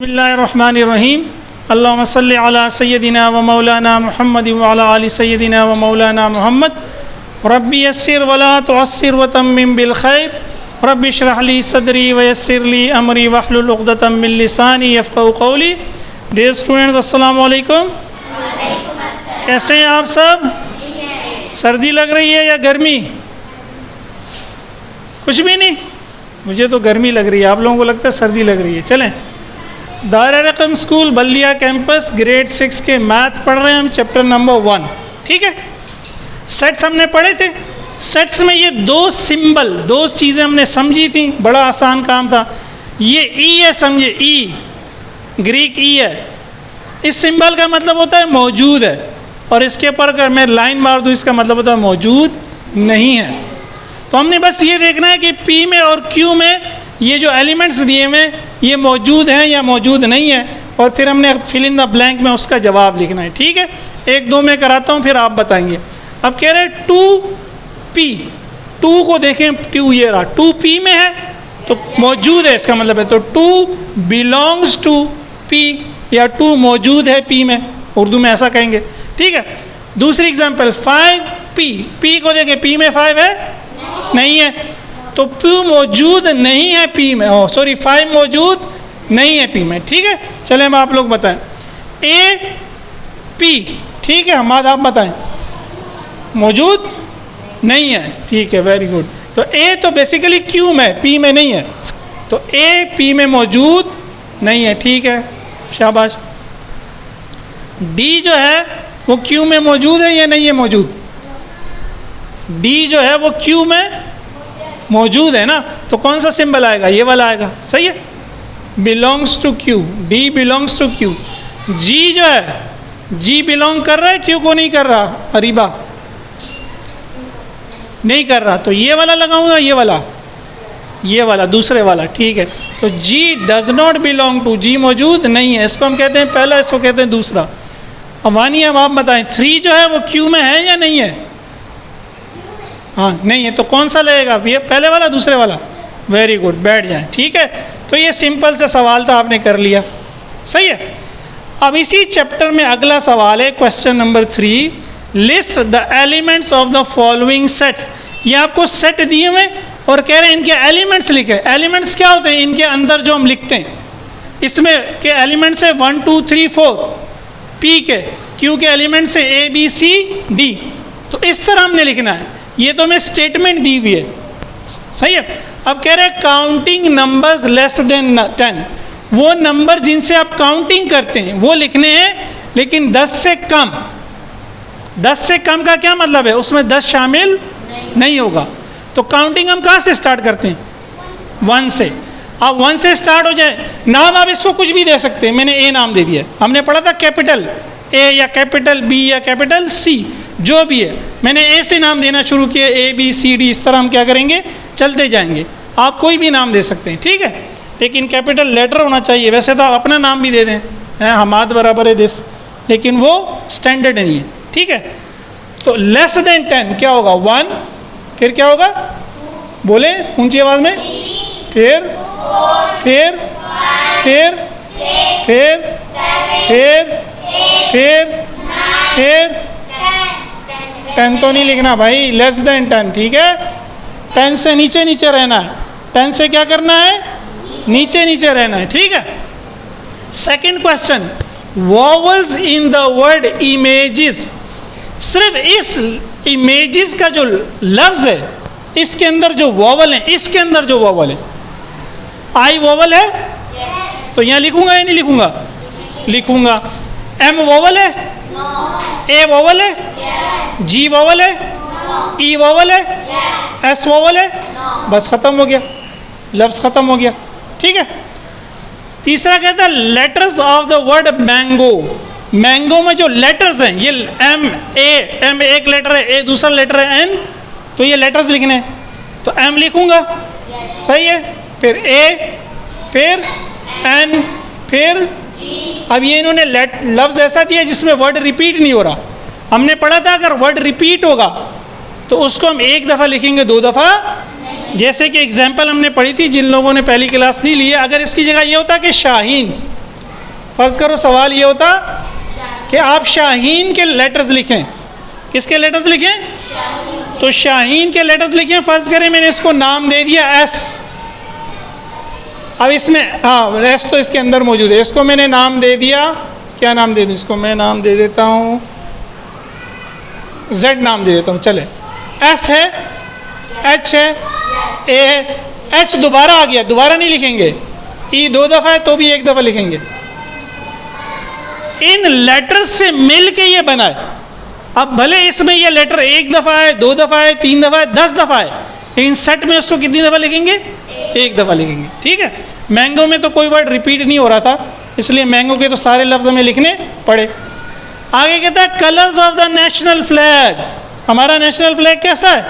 बिस्मिल्लाहिर्रहमानिर्रहीम अल्लाहुम्मा सल्लि अला सय्यदिना व मौलाना मुहम्मद व अला आलि सय्यदिना व मौलाना मुहम्मद रब्बी यस्सिर वला तुअस्सिर व तम्मिम बिल खैर रब्बी इश्रह ली सदरी व यस्सिर ली अमरी वहलुल उक़दतम मिन लिसानी यफ़क़हू क़ौली। डियर स्टूडेंट्स, अस्सलामु अलैकुम। कैसे हैं आप सब? सर्दी लग रही है या गर्मी? कुछ भी नहीं, मुझे तो गर्मी लग रही है, आप लोगों को लगता है सर्दी लग रही है। चलें, दारुल रक़म स्कूल बल्दिया कैंपस ग्रेड 6 के मैथ पढ़ रहे हैं हम, चैप्टर नंबर 1। ठीक है, सेट्स हमने पढ़े थे। सेट्स में ये दो सिंबल, दो चीज़ें हमने समझी थी, बड़ा आसान काम था। ये ई है, समझे, ई ग्रीक ई है। इस सिंबल का मतलब होता है मौजूद है, और इसके ऊपर अगर मैं लाइन मार दूँ इसका मतलब होता है मौजूद नहीं है। तो हमने बस ये देखना है कि पी में और क्यू में ये जो एलिमेंट्स दिए हुए ये मौजूद हैं या मौजूद नहीं है, और फिर हमने फिल इन द ब्लैंक में उसका जवाब लिखना है। ठीक है, एक दो मैं कराता हूँ फिर आप बताएंगे। अब कह रहे हैं 2p, 2 को देखें, 2 ये रहा, 2p में है तो मौजूद है, इसका मतलब है। तो 2 बिलोंग्स टू p या 2 मौजूद है p में, उर्दू में ऐसा कहेंगे। ठीक है, दूसरी एग्जाम्पल 5p, p को देखें, p में 5 है नहीं है, तो p मौजूद नहीं है p में, 5 मौजूद नहीं है p में। ठीक है, चलें हम आप लोग बताएं। a p, ठीक है, हम आप बताएं, मौजूद नहीं है। ठीक है, वेरी गुड। तो a तो बेसिकली q में, p में नहीं है, तो a p में मौजूद नहीं है। ठीक है, शाबाश। d जो है वो q में मौजूद है या नहीं है मौजूद? d जो है वो q में मौजूद है ना, तो कौन सा सिंबल आएगा? ये वाला आएगा। सही है, belongs to Q, D belongs to Q. G जो है, जी बिलोंग कर रहा है क्यू को? नहीं कर रहा, अरीबा नहीं कर रहा, तो ये वाला लगाऊंगा, ये वाला दूसरे वाला। ठीक है, तो जी डज नॉट बिलोंग टू, जी मौजूद नहीं है, इसको हम कहते हैं पहला, इसको कहते हैं दूसरा। अब वानी अब आप बताएं, 3 जो है वो क्यू में है या नहीं है? हाँ, नहीं है, तो कौन सा लगेगा? ये पहले वाला, दूसरे वाला? वेरी गुड, बैठ जाएं। ठीक है, तो ये सिंपल से सवाल था, आपने कर लिया। सही है। अब इसी चैप्टर में अगला सवाल है, question number 3, list the elements of the following sets. ये आपको सेट दिए हुए और कह रहे हैं इनके एलिमेंट्स लिखे। एलिमेंट्स क्या होते हैं? इनके अंदर जो हम लिखते हैं, इसमें के एलिमेंट्स है 1 2 3 4, पी के, क्यू के एलिमेंट्स है ए बी सी डी। तो इस तरह हमने लिखना है। ये तो हमें स्टेटमेंट दी हुई है। सही है। अब कह रहे हैं काउंटिंग नंबर्स लेस देन 10, वो नंबर जिनसे आप काउंटिंग करते हैं वो लिखने हैं, लेकिन 10 से कम। 10 से कम का क्या मतलब है? उसमें 10 शामिल नहीं होगा। तो काउंटिंग हम कहाँ से स्टार्ट करते हैं? 1 से। अब 1 से स्टार्ट हो जाए, नाम आप इसको कुछ भी दे सकते हैं। मैंने ए नाम दे दिया, हमने पढ़ा था कैपिटल ए या कैपिटल बी या कैपिटल सी, जो भी है, मैंने ए से नाम देना शुरू किया, ए बी सी डी, इस तरह हम क्या करेंगे, चलते जाएंगे। आप कोई भी नाम दे सकते हैं, ठीक है, लेकिन कैपिटल लेटर होना चाहिए। वैसे तो आप अपना नाम भी दे दें, हमाद बराबर है दिस, लेकिन वो स्टैंडर्ड नहीं है। ठीक है, तो लेस देन 10 क्या होगा? 1, फिर क्या होगा? बोले ऊंची आवाज में, फिर फिर फिर फिर फिर फिर फिर 10 तो नहीं लिखना भाई, लेस देन 10। ठीक है, 10 से नीचे नीचे रहना है। 10 से क्या करना है? नीचे नीचे रहना है। ठीक है। Second question, vowels in the word images. सिर्फ इस इमेजेस का जो लफ्ज है, इसके अंदर जो वॉवल है, इसके अंदर जो वॉवल है, आई वॉवल है, तो यहां लिखूंगा या नहीं लिखूंगा? लिखूंगा। एम वॉवल है, ए वॉवल है, जी वॉवल है, ई वॉवल है, एस वॉवल है, बस खत्म हो गया, लफ्ज खत्म हो गया। ठीक है। तीसरा कहता है letters of the word mango. Mango में जो लेटर्स हैं, ये एम एक लेटर है, ए दूसरा लेटर है, एन, तो ये लेटर्स लिखने हैं, तो एम लिखूंगा। सही है, फिर ए, फिर एन, फिर अब ये इन्होंने लफ्ज ऐसा दिया जिसमें वर्ड रिपीट नहीं हो रहा। हमने पढ़ा था अगर वर्ड रिपीट होगा तो उसको हम एक दफ़ा लिखेंगे, 2 दफ़ा जैसे कि एग्जाम्पल हमने पढ़ी थी, जिन लोगों ने पहली क्लास नहीं ली है, अगर इसकी जगह ये होता कि शाहीन, फर्ज करो सवाल ये होता कि आप शाहीन के लेटर्स लिखें। किसके लेटर्स लिखें? तो शाहीन के लेटर्स लिखें। फर्ज करें मैंने इसको नाम दे दिया एस। अब इसमें हाँ एस तो इसके अंदर मौजूद है, इसको मैंने नाम दे दिया, क्या नाम दे दूँ इसको? मैं नाम दे देता हूँ जेड नाम दे देता हूँ। चले, एस है, एच है, ए है। एच दोबारा आ गया, दोबारा नहीं लिखेंगे। ई 2 दफ़ा है तो भी 1 दफ़ा लिखेंगे। इन लेटर्स से मिल के ये बना है। अब भले इसमें ये लेटर 1 दफ़ा है, 2 दफ़ा है, 3 दफ़ा है, 10 दफ़ा है, लेकिन सेट में उसको कितनी दफ़ा लिखेंगे? 1 दफ़ा लिखेंगे। ठीक है। मैंगो में तो कोई वर्ड रिपीट नहीं हो रहा था, इसलिए मैंगो के तो सारे लफ्ज़ हमें लिखने पड़े। आगे कहता है colours of the national flag. हमारा नेशनल फ्लैग कैसा है?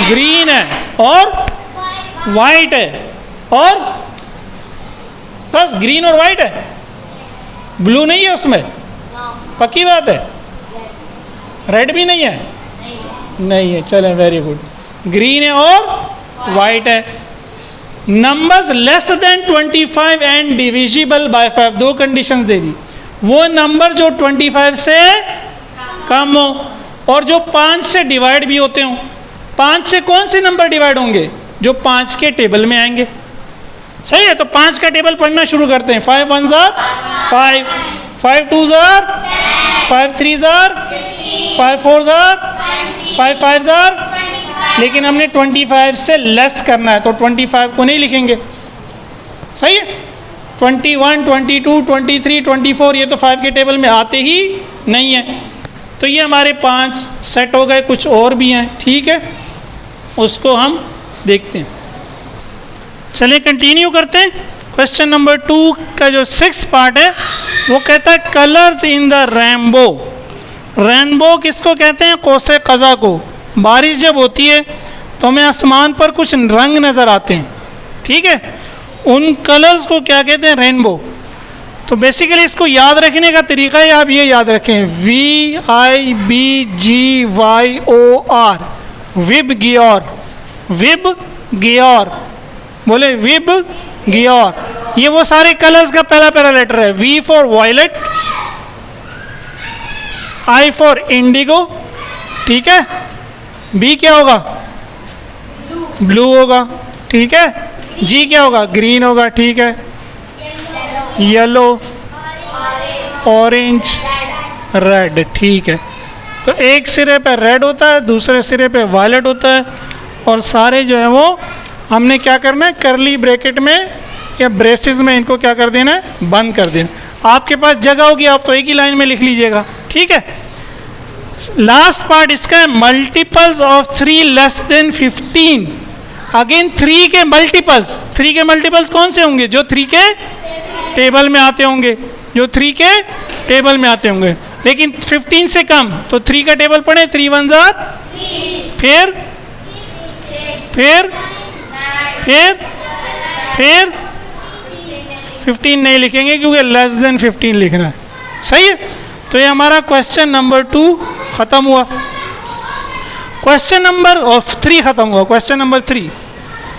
ग्रीन है और वाइट है, और बस ग्रीन और वाइट है, ब्लू नहीं है उसमें, पक्की बात है? रेड भी नहीं है? नहीं है। चले, वेरी गुड। ग्रीन है और वाइट है। Numbers less than 25 and divisible by 5, 2 conditions दे दी। वो नंबर जो 25 से कम हो और जो 5 से डिवाइड भी होते हो। 5 से कौन से नंबर डिवाइड होंगे? जो 5 के टेबल में आएंगे। सही है, तो 5 का टेबल पढ़ना शुरू करते हैं। 5 1 ज़ार 5, 5 2 ज़ार 5 3 ज़ार 5 4 ज़ार 5 5 ज़ार। लेकिन हमने 25 से लेस करना है, तो 25 को नहीं लिखेंगे। सही है। 21 22 23 24 ये तो 5 के टेबल में आते ही नहीं है। तो ये हमारे 5 सेट हो गए। कुछ और भी हैं, ठीक है, उसको हम देखते हैं। चलिए कंटिन्यू करते हैं। क्वेश्चन नंबर 2 का जो 6th पार्ट है वो कहता है colours in the rainbow. Rainbow किसको कहते हैं? कौसे कज़ा को। बारिश जब होती है तो हमें आसमान पर कुछ रंग नज़र आते हैं, ठीक है, उन कलर्स को क्या कहते हैं? रेनबो। तो बेसिकली इसको याद रखने का तरीका है, आप ये याद रखें, VIBGYOR, विब गियोर। विब गियोर, बोले विब गियोर। ये वो सारे कलर्स का पहला लेटर है। V for violet, I for indigo, ठीक है, B क्या होगा? ब्लू होगा, ठीक है, G क्या होगा? ग्रीन होगा, ठीक है, येलो, ऑरेंज, रेड, ठीक है। तो एक सिरे पे रेड होता है, दूसरे सिरे पे वायलेट होता है, और सारे जो है वो हमने क्या करना है? करली ब्रैकेट में या ब्रेसेस में इनको क्या कर देना है? बंद कर देना। आपके पास जगह होगी, आप तो एक ही लाइन में लिख लीजिएगा, ठीक है। लास्ट पार्ट इसका है multiples of 3 less than 15। Again 3 के मल्टीपल्स। 3 के मल्टीपल्स कौन से होंगे? जो 3 के टेबल में आते होंगे, जो 3 के टेबल में आते होंगे। लेकिन 15 से कम, तो 3 का टेबल पढ़े। 3 1 ज़ार, फिर 15 नहीं लिखेंगे क्योंकि लेस देन 15 लिखना है। सही है। तो ये हमारा क्वेश्चन नंबर 2 ख़त्म हुआ। क्वेश्चन नंबर 3 ख़त्म हुआ। Question number 3।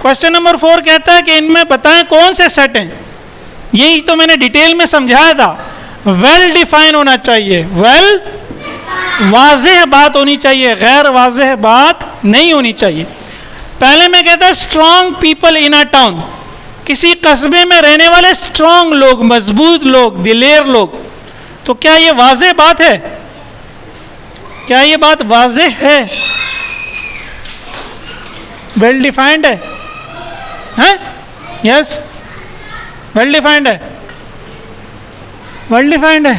क्वेश्चन नंबर 4 कहता है कि इनमें बताएं कौन से सेट हैं। यही तो मैंने डिटेल में समझाया था। वेल डिफाइन होना चाहिए, वेल वाज़ेह बात होनी चाहिए, गैर वाज़ेह बात नहीं होनी चाहिए। पहले मैं कहता है strong people in a town, किसी कस्बे में रहने वाले स्ट्रॉन्ग लोग, मजबूत लोग, दिलेर लोग। तो क्या ये वाज़ेह बात है? क्या ये बात वाज़ेह है? वेल डिफाइंड है? हैं? यस, वेल डिफाइंड है। वेल डिफाइंड है।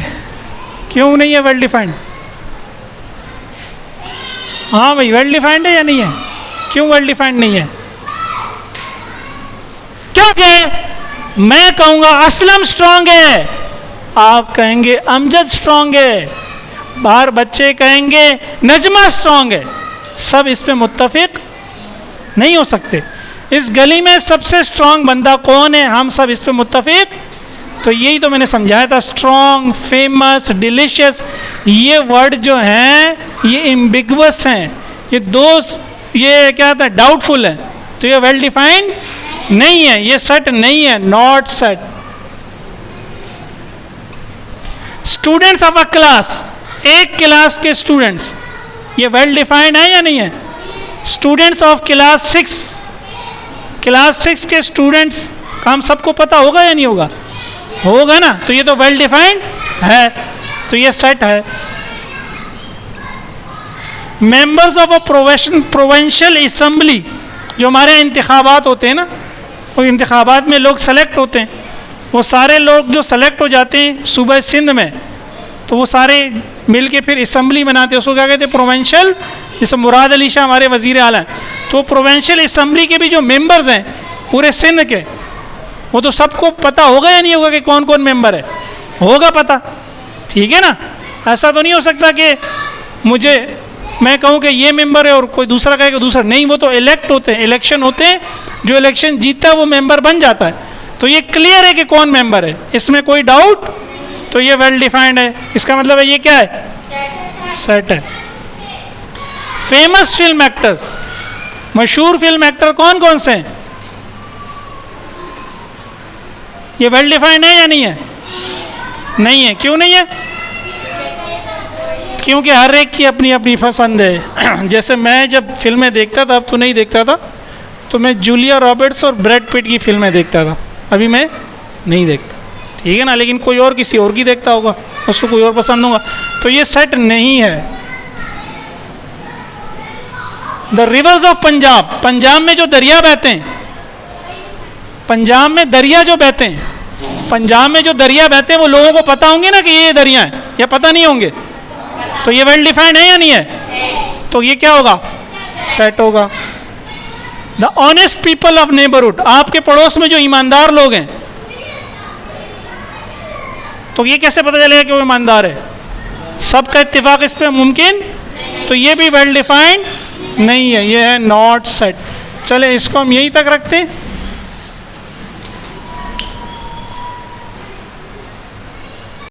क्यों नहीं है वेल डिफाइंड? हाँ भाई, वेल डिफाइंड है या नहीं है? क्यों वेल डिफाइंड नहीं है? क्योंकि मैं कहूँगा असलम स्ट्रांग है, आप कहेंगे अमजद स्ट्रांग है, बाहर बच्चे कहेंगे नजमा स्ट्रांग है। सब इस पे मुत्तफिक नहीं हो सकते। इस गली में सबसे स्ट्रांग बंदा कौन है? हम सब इस पे मुत्तफिक। तो यही तो मैंने समझाया था, स्ट्रांग, फेमस, डिलीशियस, ये वर्ड जो हैं ये एम्बिगुअस हैं, ये दो, ये क्या होता है, डाउटफुल है। तो ये वेल डिफाइंड नहीं है, ये सेट नहीं है, not set. Students of a class, एक क्लास के स्टूडेंट्स, ये वेल डिफाइंड है या नहीं है? स्टूडेंट्स ऑफ क्लास 6, क्लास 6 के स्टूडेंट्स का हम सबको पता होगा या नहीं होगा? होगा ना, तो ये तो वेल डिफाइंड है, तो ये सेट है। Members of a provincial assembly, जो हमारे इंतखाबात होते हैं ना, वो इंतखाबात में लोग सेलेक्ट होते हैं, वो सारे लोग जो सेलेक्ट हो जाते हैं सूबा सिंध में, तो वो सारे मिल के फिर असेंबली बनाते हैं, उसको क्या कहते हैं? प्रोविंशियल। जैसे मुराद अली शाह हमारे वज़ीर आला हैं, तो प्रोविंशियल असेंबली के भी जो मेंबर्स हैं पूरे सिंध के, वो तो सबको पता होगा या नहीं होगा कि कौन कौन मेंबर है? होगा पता, ठीक है ना। ऐसा तो नहीं हो सकता कि मैं कहूँ कि ये मेंबर है और कोई दूसरा कहे कि दूसरा नहीं, वो तो इलेक्ट होते हैं, इलेक्शन होते हैं, जो इलेक्शन जीतता है वो मेंबर बन जाता है। तो ये क्लियर है कि कौन मेंबर है, इसमें कोई डाउट, तो ये वेल डिफाइंड है। इसका मतलब है ये क्या है? सेट है। फेमस फिल्म एक्टर्स, मशहूर फिल्म एक्टर कौन कौन से हैं? ये वेल डिफाइंड है या नहीं है? नहीं है। क्यों नहीं है? क्योंकि हर एक की अपनी अपनी पसंद है। जैसे मैं जब फिल्में देखता था, अब तो नहीं देखता था, तो मैं जूलिया रॉबर्ट्स और ब्रैड पिट की फिल्में देखता था, अभी मैं नहीं देखता, ठीक है ना। लेकिन कोई और किसी और की देखता होगा, उसको कोई और पसंद होगा, तो ये सेट नहीं है। The reverse of Punjab, Punjab में जो दरिया बहते हैं, पंजाब में दरिया जो बहते हैं, पंजाब में जो दरिया बहते हैं, वो लोगों को पता होंगे ना कि ये दरिया है, या पता नहीं होंगे? तो ये वेल डिफाइंड है या नहीं है? तो ये क्या होगा? सेट होगा। The honest people of neighbourhood, आपके पड़ोस में जो ईमानदार लोग हैं, तो ये कैसे पता चलेगा कि वो ईमानदार है? सबका इत्तेफाक इस पर मुमकिन, तो ये भी वेल डिफाइंड नहीं है, ये है नॉट सेट। चले इसको हम यहीं तक रखते हैं।